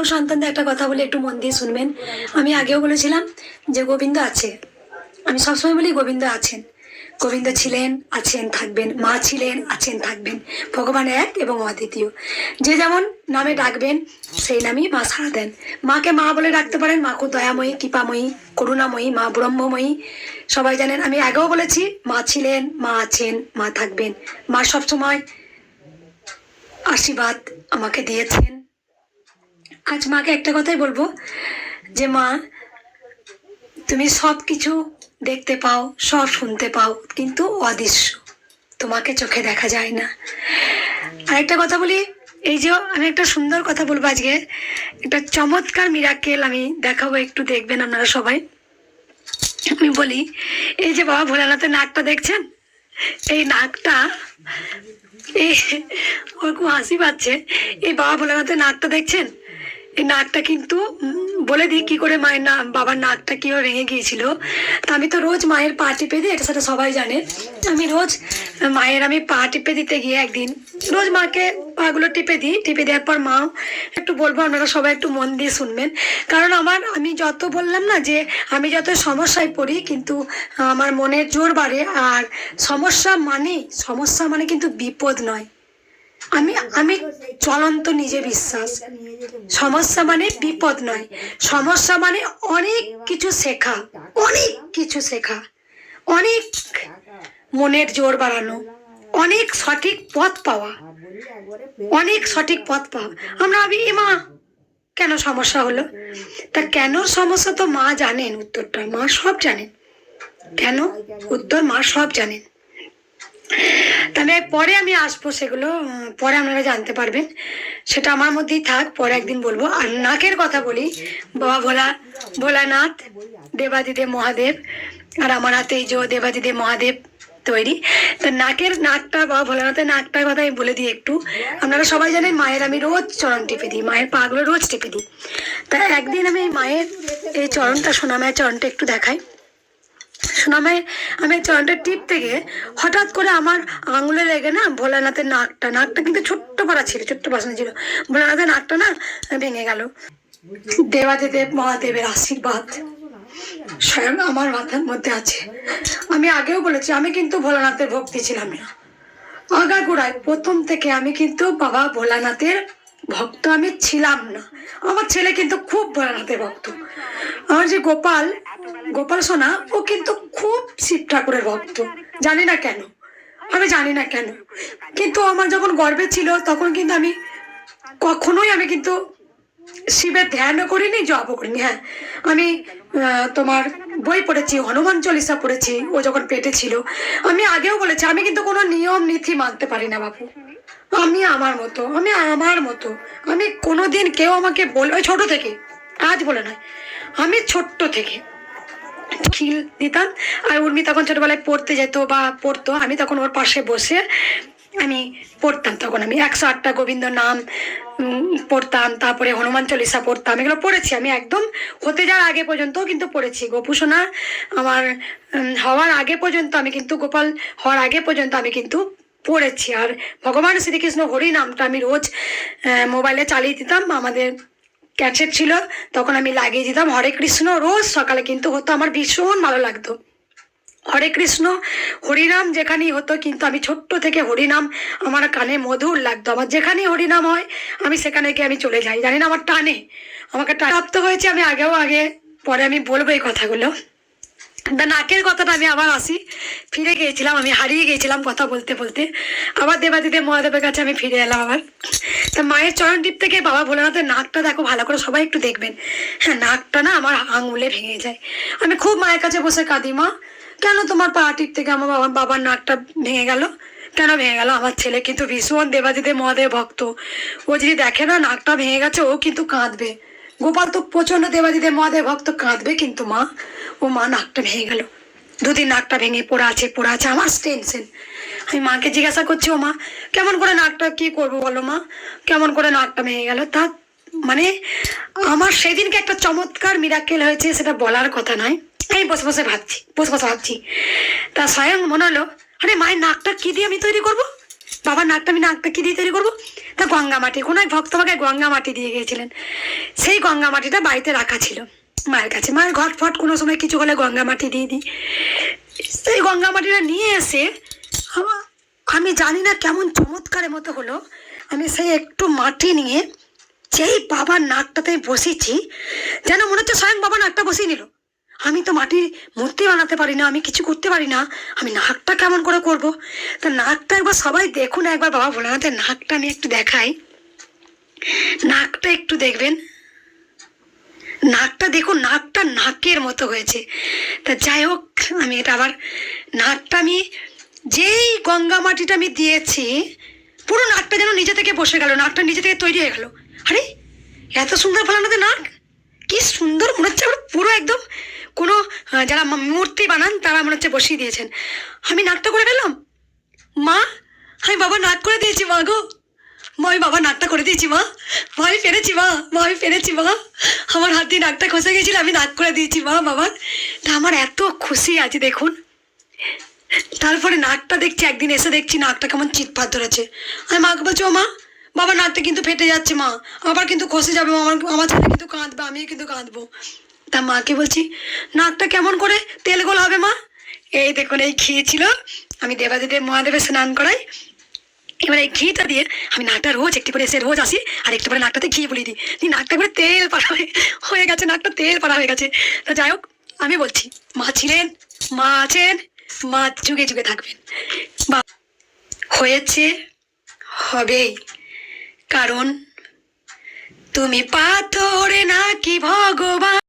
সকল সন্তানদের একটা কথা বলে একটু মন দিয়ে শুনবেন। আমি আগেও বলেছিলাম যে গোবিন্দ আছে, আমি সবসময় বলি গোবিন্দ আছেন। গোবিন্দ ছিলেন, আছেন, থাকবেন। মা ছিলেন, আছেন, থাকবেন। ভগবান এক এবং অদ্বিতীয়। যে যেমন নামে ডাকবেন সেই নামই মা সাড়া দেন। মাকে মা বলে ডাকতে পারেন। মা খুব দয়াময়ী, কৃপাময়ী, করুণাময়ী, মা ব্রহ্মময়ী। সবাই জানেন। আমি আগেও বলেছি মা ছিলেন, মা আছেন, মা থাকবেন। মা সবসময় আশীর্বাদ আমাকে দিয়েছেন। আজ মাকে একটা কথাই বলবো যে মা, তুমি সব কিছু দেখতে পাও, সব শুনতে পাও, কিন্তু অদৃশ্য, তোমাকে চোখে দেখা যায় না। আর একটা কথা বলি, এই যে আমি একটা সুন্দর কথা বলবো আজকে, একটা চমৎকার মিরাকেল আমি দেখাবো, একটু দেখবেন আপনারা সবাই। আমি বলি, এই যে বাবা ভোলানাথের নাকটা দেখছেন, এই নাকটা, এই ওর খুব হাসি পাচ্ছে। এই বাবা ভোলানাথের নাকটা দেখছেন, এই নাকটা কিন্তু বলে দিই কি করে মায়ের বাবার নাকটা কিভাবে ভেঙে গিয়েছিল। তা আমি তো রোজ মায়ের পা টিপে দিই, এটা সেটা সবাই জানে। আমি রোজ মায়ের আমি পা টিপে দিতে গিয়ে একদিন রোজ মাকে পাগুলো টিপে দিই। টিপে দেওয়ার পর মাও একটু বলবো, আপনারা সবাই একটু মন দিয়ে শুনবেন। কারণ আমি যত বললাম না যে আমি যত সমস্যায় পড়ি, কিন্তু আমার মনের জোর বাড়ে। আর সমস্যা মানে কিন্তু বিপদ নয়। আমি আমি চলন্ত নিজে বিশ্বাস। সমস্যা মানে বিপদ নয়, সমস্যা মানে অনেক কিছু শেখা, অনেক কিছু শেখা, অনেক মনের জোর বাড়ানো, অনেক সঠিক পথ পাওয়া, অনেক সঠিক পথ পাওয়া। আমরা ভাবি মা কেন সমস্যা হলো, তা কেন সমস্যা তো মা জানেন উত্তরটা, মা সব জানেন। কেন উত্তর মা সব জানেন। তবে পরে আমি আসবো, সেগুলো পরে আপনারা জানতে পারবেন, সেটা আমার মধ্যেই থাক, পরে একদিন বলবো। আর নাকের কথা বলি, বাবা ভোলানাথ, দেবাদিদেব মহাদেব, আর আমার হাতে এই যে দেবাদিদেব মহাদেব তৈরি। তা নাকটা বাবা ভোলানাথের নাকটার কথা আমি বলে দিই একটু। আপনারা সবাই জানেন মায়ের আমি রোজ চরণ টিপে দিই, মায়ের পাগুলো রোজ টিপে দিই। তা একদিন আমি মায়ের এই চরণটা, সোনামায়ের চরণটা একটু দেখাই। সোনামায়ের আমি চরণটা টিপতে গিয়ে হঠাৎ করে আমার আঙুলে লেগে না ভোলানাথের নাকটা কিন্তু ছোট্ট পাড়া ছিল, ছোট্ট বাসনা ছিল, ভোলানাথের নাকটা না ভেঙে গেল। দেবাদিদেব মহাদেবের আশীর্বাদ স্বয়ং আমার মাথার মধ্যে আছে। আমি আগেও বলেছি আমি কিন্তু ভোলানাথের ভক্তি ছিলাম না। আগাগোড়ায় প্রথম থেকে আমি কিন্তু বাবা ভোলানাথের ভক্ত আমি ছিলাম না। আমার ছেলে কিন্তু খুব ভোলানাথের ভক্ত। আমার যে গোপাল সোনা, ও কিন্তু খুব শিব ঠাকুরের ভক্ত। জানি না কেন, আমি জানি না কেন, কিন্তু আমার যখন গর্বে ছিল তখন কিন্তু আমি কখনোই কিন্তু শিবের ধ্যানও করিনি, জপও করিনি। হ্যাঁ, আমি তোমার বই পড়েছি, হনুমান চল্লিশা পড়েছি ও যখন পেটে ছিল। আমি আগেও বলেছি আমি কিন্তু কোনো নিয়ম নীতি মানতে পারি না বাবু। আমি আমার মতো আমি কোনোদিন কেউ আমাকে ওই ছোট থেকে, আজ বলে নয়, আমি ছোট্ট থেকে খিল দিতাম। আর উর্মি তখন ছোটবেলায় পড়তে যেত বা পড়তো, আমি তখন ওর পাশে বসে আমি পড়তাম। তখন আমি 108টা গোবিন্দ নাম পড়তাম, তারপরে হনুমান চল্লিশা পড়তাম। এগুলো পড়েছি আমি একদম হতে যাওয়ার আগে পর্যন্ত কিন্তু পড়েছি। গোপুসোনা আমার হওয়ার আগে পর্যন্ত আমি কিন্তু, গোপাল হওয়ার আগে পর্যন্ত আমি কিন্তু পড়েছি। আর ভগবান শ্রীকৃষ্ণ হরি নামটা আমি রোজ মোবাইলে চালিয়ে দিতাম। আমাদের ক্যাসেট ছিল তখন, আমি লাগিয়ে দিতাম হরে কৃষ্ণ রোজ সকালে কিন্তু হতো। আমার ভীষণ ভালো লাগতো হরে কৃষ্ণ হরিনাম যেখানেই হতো, কিন্তু আমি ছোট্ট থেকে হরিনাম আমার কানে মধুর লাগতো। আমার যেখানেই হরিনাম হয় আমি সেখানে গিয়ে আমি চলে যাই। জানি না আমার আমাকে প্রাপ্ত হয়েছে। আমি পরে আমি বলবো এই কথাগুলো। নাকের কথাটা আমি আবার আসি, ফিরে গিয়েছিলাম, আমি হারিয়ে গিয়েছিলাম কথা বলতে বলতে। আবার দেবাদিদেব মহাদেবের কাছে আমি ফিরে এলাম আবার। তা মায়ের চরণ টিপ থেকে বাবা ভোলানাথের নাকটা দেখো ভালো করে, সবাই একটু দেখবেন। হ্যাঁ, নাকটা না আমার আঙুলে ভেঙে যায়। আমি খুব মায়ের কাছে বসে কাঁদি, মা কেন তোমার পা টিপ থেকে আমার বাবার নাকটা ভেঙে গেল, কেন ভেঙে গেল? আমার ছেলে কিন্তু ভীষণ দেবাদিদেব মহাদেব ভক্ত, ও যদি দেখে না নাকটা ভেঙে গেছে ও কিন্তু কাঁদবে। গোপাল তো প্রচন্ড দেবাদিদেব মহাদেব ভক্ত, কাঁদবে, কিন্তু মা নাকটা ভেঙে গেল। দুদিন নাকটা ভেঙে পড়ে আছে। আমার টেনশন। আমি মাকে জিজ্ঞাসা করছি, ও মা কেমন করে নাকটা, কি করবো বলো মা, কেমন করে নাকটা ভেঙে গেল? তা মানে আমার সেদিনকে একটা চমৎকার মিরাকেল হয়েছে, সেটা বলার কথা নয়। আমি বসে বসে ভাবছি। তা স্বয়ং মনে হলো, আরে মায়ের নাকটা কি দিয়ে আমি তৈরি করবো? বাবার নাকটা আমি নাকটা কি দিয়ে তৈরি করবো? তা গঙ্গা মাটি, কোনো এক ভক্ত আমাকে গঙ্গা মাটি দিয়ে গিয়েছিলেন। সেই গঙ্গা মাটিটা বাড়িতে রাখা ছিল মায়ের কাছে। মায়ের ঘট ফট কোনো সময় কিছু হলে গঙ্গা মাটি দিয়ে দিই। সেই গঙ্গা মাটিটা নিয়ে এসে আমি জানি না কেমন চমৎকারের মতো হলো, আমি সেই একটু মাটি নিয়ে যেই বাবার নাকটাতে বসেছি, যেন মনে হচ্ছে স্বয়ং বাবা নাকটা বসিয়ে নিল। আমি তো মাটির মূর্তি বানাতে পারি না, আমি কিছু করতে পারি না, আমি নাকটা কেমন করে করব? তা নাকটা একবার সবাই দেখুন, একবার বাবা ভোলানাথের নাকটা আমি একটু দেখাই। নাকটা একটু দেখবেন, নাকটা দেখুন, নাকটা নাকের মতো হয়েছে। তা যাই হোক, আমি এটা আবার নাকটা আমি যেই গঙ্গা মাটিটা আমি দিয়েছি, পুরো নাকটা যেন নিজে থেকে বসে গেল, নাকটা নিজে থেকে তৈরি হয়ে গেল। আরে এত সুন্দর ভোলানাথের নাক, কি সুন্দর মনে হচ্ছে আমার, পুরো একদম কোনো যারা মূর্তি বানান তারা মনে হচ্ছে বসিয়ে দিয়েছেন। আমি নাকটা করে ফেললাম। মা, আমি বাবা নাক করে দিয়েছি মা গো, মা আমি বাবা নাকটা করে দিয়েছি মা, মা আমি পেরেছি মা, মা আমি পেরেছি মা, আমার হাত দিয়ে নাকটা খসে গেছিল, আমি নাক করে দিয়েছি মা বাবার। তা আমার এত খুশি আছে দেখুন। তারপরে নাকটা দেখছি, একদিন এসে দেখছি নাকটা কেমন চিৎপাত ধরেছে। আমি মাকে বলছি, ও মা, বাবা নাকটা কিন্তু ফেটে যাচ্ছে মা, আবার কিন্তু খসে যাবে, আমার ছেলে কিন্তু কাঁদবে, আমিও কিন্তু কাঁদবো। তা মাকে বলছি, নাকটা কেমন করে তেল গোল হবে মা? এই দেখুন, এই ঘি ছিল, আমি দেবাদিদেব মহাদেবের স্নান করাই, এবার এই ঘিটা দিয়ে আমি নাকটা রোজ একটু করে এসে রোজ আসি, আর একটু করে নাকটাতে ঘি বলিয়ে দিই, নাকটা করে তেল পাড়া হয়ে গেছে, নাকটা তেল পাড়া হয়ে গেছে। তা যাই হোক, আমি বলছি, মা ছিলেন, মা আছেন, মা যুগে যুগে থাকবেন। বা হয়েছে, হবেই, কারণ তুমি পাথরে নাকি ভগবান।